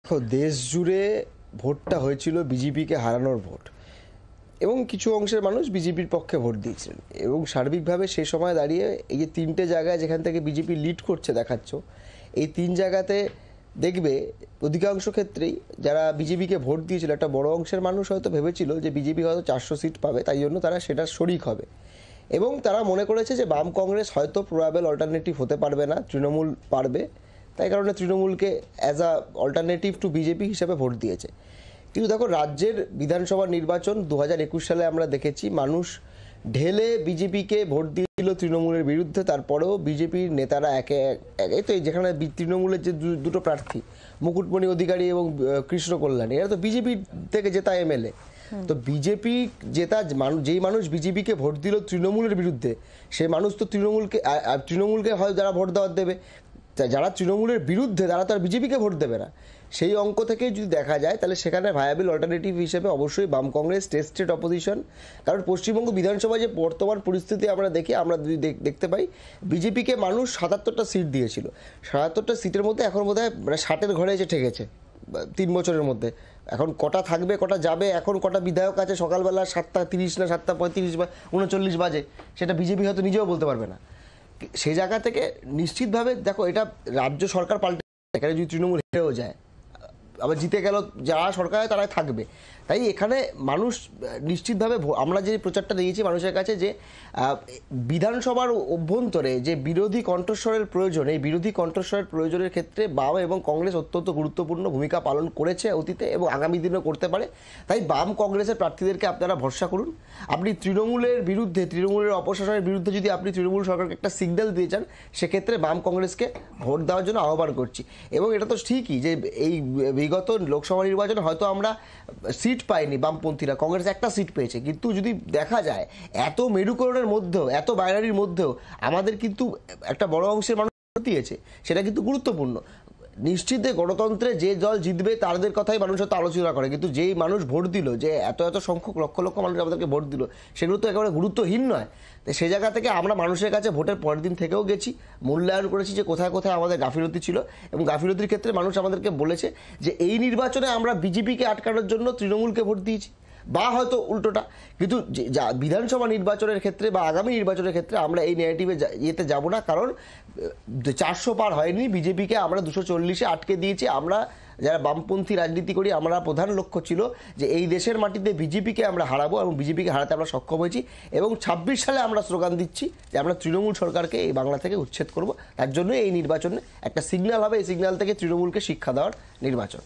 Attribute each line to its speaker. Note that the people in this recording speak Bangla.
Speaker 1: তো দেশ জুড়ে ভোটটা হয়েছিল বিজেপিকে হারানোর ভোট এবং কিছু অংশের মানুষ বিজেপির পক্ষে ভোট দিয়েছিলেন এবং সার্বিকভাবে সেই সময় দাঁড়িয়ে এই যে তিনটে জায়গায় যেখান থেকে বিজেপি লিড করছে দেখাচ্ছ, এই তিন জায়গাতে দেখবে অধিকাংশ ক্ষেত্রেই যারা বিজেপিকে ভোট দিয়েছিল একটা বড় অংশের মানুষ হয়তো ভেবেছিল যে বিজেপি হয়তো 400 সিট পাবে, তাই জন্য তারা সেটার শরিক হবে এবং তারা মনে করেছে যে বাম কংগ্রেস হয়তো প্রবাবল অল্টারনেটিভ হতে পারবে না, তৃণমূল পারবে, তাই কারণে তৃণমূলকে as a alternative to BJP হিসেবে ভোট দিয়েছে। কিন্তু দেখো, রাজ্যের বিধানসভা নির্বাচন 2021 সালে আমরা দেখেছি মানুষ ঢেলে বিজেপিকে ভোট দিয়েছিল তৃণমূলের বিরুদ্ধে। তারপরেও বিজেপির নেতারা একে তো যেখানে তৃণমূলের যে দুটো প্রার্থী মুকুটমণি অধিকারী এবং কৃষ্ণ কল্যাণী, এরা তো বিজেপি থেকে জেতা এমএলএ। তো বিজেপি জেতা যেই মানুষ বিজেপিকে ভোট দিল তৃণমূলের বিরুদ্ধে, সে মানুষ তো তৃণমূলকে হয় যারা ভোট দেওয়ার দেবে, যারা তৃণমূলের বিরুদ্ধে তারা তো আর বিজেপিকে ভোট দেবে না। সেই অঙ্ক থেকে যদি দেখা যায় তাহলে সেখানে ভায়াবল অল্টারনেটিভ হিসেবে অবশ্যই বাম কংগ্রেস টেস্টেড অপোজিশন। কারণ পশ্চিমবঙ্গ বিধানসভায় যে বর্তমান পরিস্থিতি আমরা দেখি, আমরা যদি দেখতে পাই বিজেপিকে মানুষ 77টা সিট দিয়েছিল, 77টা সিটের মধ্যে এখন বোধহয় 60-এর ঘরে এসে ঠেকেছে 3 বছরের মধ্যে। এখন কটা থাকবে কটা যাবে, এখন কটা বিধায়ক আছে সকালবেলা 7:30 না 7:35 বা 39 বাজে, সেটা বিজেপি হয়তো নিজেও বলতে পারবে না। সেই জায়গা থেকে নিশ্চিতভাবে দেখো, এটা রাজ্য সরকার পাল্টে, এখানে যদি তৃণমূল হেরেও যায় আবার জিতে গেল, যারা সরকারে তারাই থাকবে। তাই এখানে মানুষ নিশ্চিতভাবে, আমরা যে প্রচারটা দিয়েছি মানুষের কাছে যে বিধানসভার অভ্যন্তরে যে বিরোধী কণ্ঠস্বরের প্রয়োজন, এই বিরোধী কণ্ঠস্বরের প্রয়োজনের ক্ষেত্রে বাম এবং কংগ্রেস অত্যন্ত গুরুত্বপূর্ণ ভূমিকা পালন করেছে অতীতে এবং আগামী দিনেও করতে পারে। তাই বাম কংগ্রেসের প্রার্থীদেরকে আপনারা ভরসা করুন। আপনি তৃণমূলের বিরুদ্ধে, তৃণমূলের অপশাসনের বিরুদ্ধে যদি আপনি তৃণমূল সরকারকে একটা সিগন্যাল দিয়ে চান, সেক্ষেত্রে বাম কংগ্রেসকে ভোট দেওয়ার জন্য আহ্বান করছি। এবং এটা তো ঠিকই যে এই বিগত লোকসভা নির্বাচনে হয়তো আমরা সিট পাইনি, বামপন্থীরা, কংগ্রেস একটা সিট পেয়েছে, কিন্তু যদি দেখা যায় এত মেরুকরণের মধ্যেও, এত বাইনারির মধ্যেও আমাদের কিন্তু একটা বড় অংশের মানুষ দিয়েছে, সেটা কিন্তু গুরুত্বপূর্ণ। নিশ্চিত গণতন্ত্রে যে দল জিতবে তাদের কথাই মানুষ হয়তো আলোচনা করে, কিন্তু যেই মানুষ ভোট দিল, যে এত সংখ্যক লক্ষ লক্ষ মানুষ আমাদেরকে ভোট দিল, সেগুলো তো একেবারে গুরুত্বহীন নয়। তো সেই জায়গা থেকে আমরা মানুষের কাছে ভোটের পরের দিন থেকেও গেছি, মূল্যায়ন করেছি যে কোথায় কোথায় আমাদের গাফিলতি ছিল, এবং গাফিলতির ক্ষেত্রে মানুষ আমাদেরকে বলেছে যে এই নির্বাচনে আমরা বিজেপিকে আটকানোর জন্য তৃণমূলকে ভোট দিয়েছি, বা হয়তো উল্টোটা। কিন্তু বিধানসভা নির্বাচনের ক্ষেত্রে বা আগামী নির্বাচনের ক্ষেত্রে আমরা এই নেগেটিভে ইয়েতে যাব না, কারণ 400 পার হয়নি, বিজেপিকে আমরা 240-এ আটকে দিয়েছি। আমরা যারা বামপন্থী রাজনীতি করি, আমরা প্রধান লক্ষ্য ছিল যে এই দেশের মাটিতে বিজেপিকে আমরা হারাবো এবং বিজেপিকে হারাতে আমরা সক্ষম হয়েছি। এবং 26 সালে আমরা স্লোগান দিচ্ছি যে আমরা তৃণমূল সরকারকে এই বাংলা থেকে উচ্ছেদ করব। তার জন্য এই নির্বাচনে একটা সিগন্যাল হবে, এই সিগন্যাল থেকে তৃণমূলকে শিক্ষা দেওয়ার নির্বাচন।